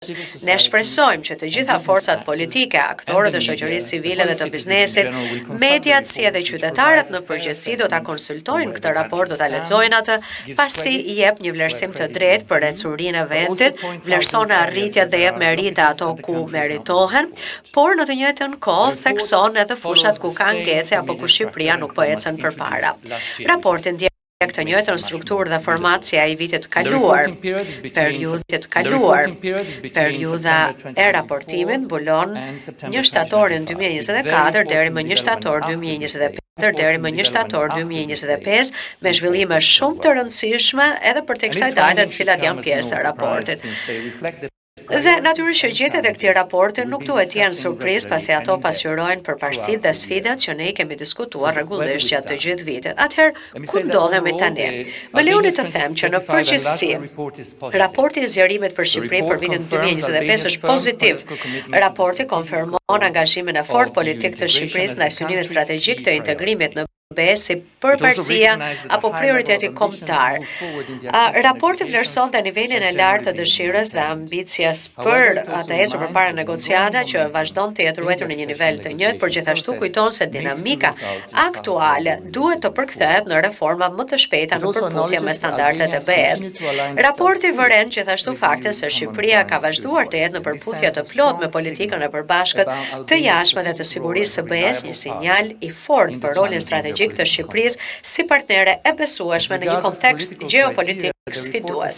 Ne shpresojmë që të gjitha forcat politike, aktorët e shoqërisë civile dhe të biznesit, mediat si edhe qytetarët në përgjithësi do ta konsultojnë këtë raport, do ta lexojnë atë, pasi i jep një vlerësim të drejtë për ecurinë e vendit, vlerëson arritjet dhe jep merite ato ku meritohen, por në të njëjtën kohë thekson edhe fushat ku ka ngecje apo ku Shqipëria nuk po ecën përpara. Raporti ndjek të njëjtën strukturë dhe format si ai vitit kaluar. Periudha e raportimit mbulon 1 shtatorin 2024 deri më 1 shtator 2025 deri më 1 shtator 2025 me zhvillime shumë të rëndësishme edhe për tek kësaj date të cilat janë pjesë e raportit. Dhe natyrisht që gjetjet e këtij raporti nuk duhet të jenë surprizë pasi ato pasqyrojnë përparësitë dhe sfidat që ne i kemi diskutuar rregullisht gjatë të gjithë vitit. Atëherë, ku ndodhemi tani? Më lejoni të them që në përgjithësi, raporti i zgjerimit për Shqipërinë për vitin 2025 është pozitiv. Raporti konfirmon angazhimin e fortë politik të Shqipërisë ndaj synimit strategjik të integrimit në BE si përparësia apo prioriteti kombëtar. Raporti vlerëson të nivelin e lartë të dëshirës dhe ambicjes për të ecur përpara negociata që vazhdon të jetë ruetur në një nivel të njëjtë, por gjithashtu kujton se dinamika aktuale duhet të përkthehet në reforma më të shpejta në përputhje me standardet e BE-s. Raporti vëren gjithashtu faktin se Shqipëria ka vazhduar të jetë në përputhje të plotë me politikën e përbashkët të jashtme dhe të sigurisë së BE-s, një sinjal i fortë për rolin strategjik të Shqipërisë si partnere e besueshme në një kontekst gjeopolitik sfidues.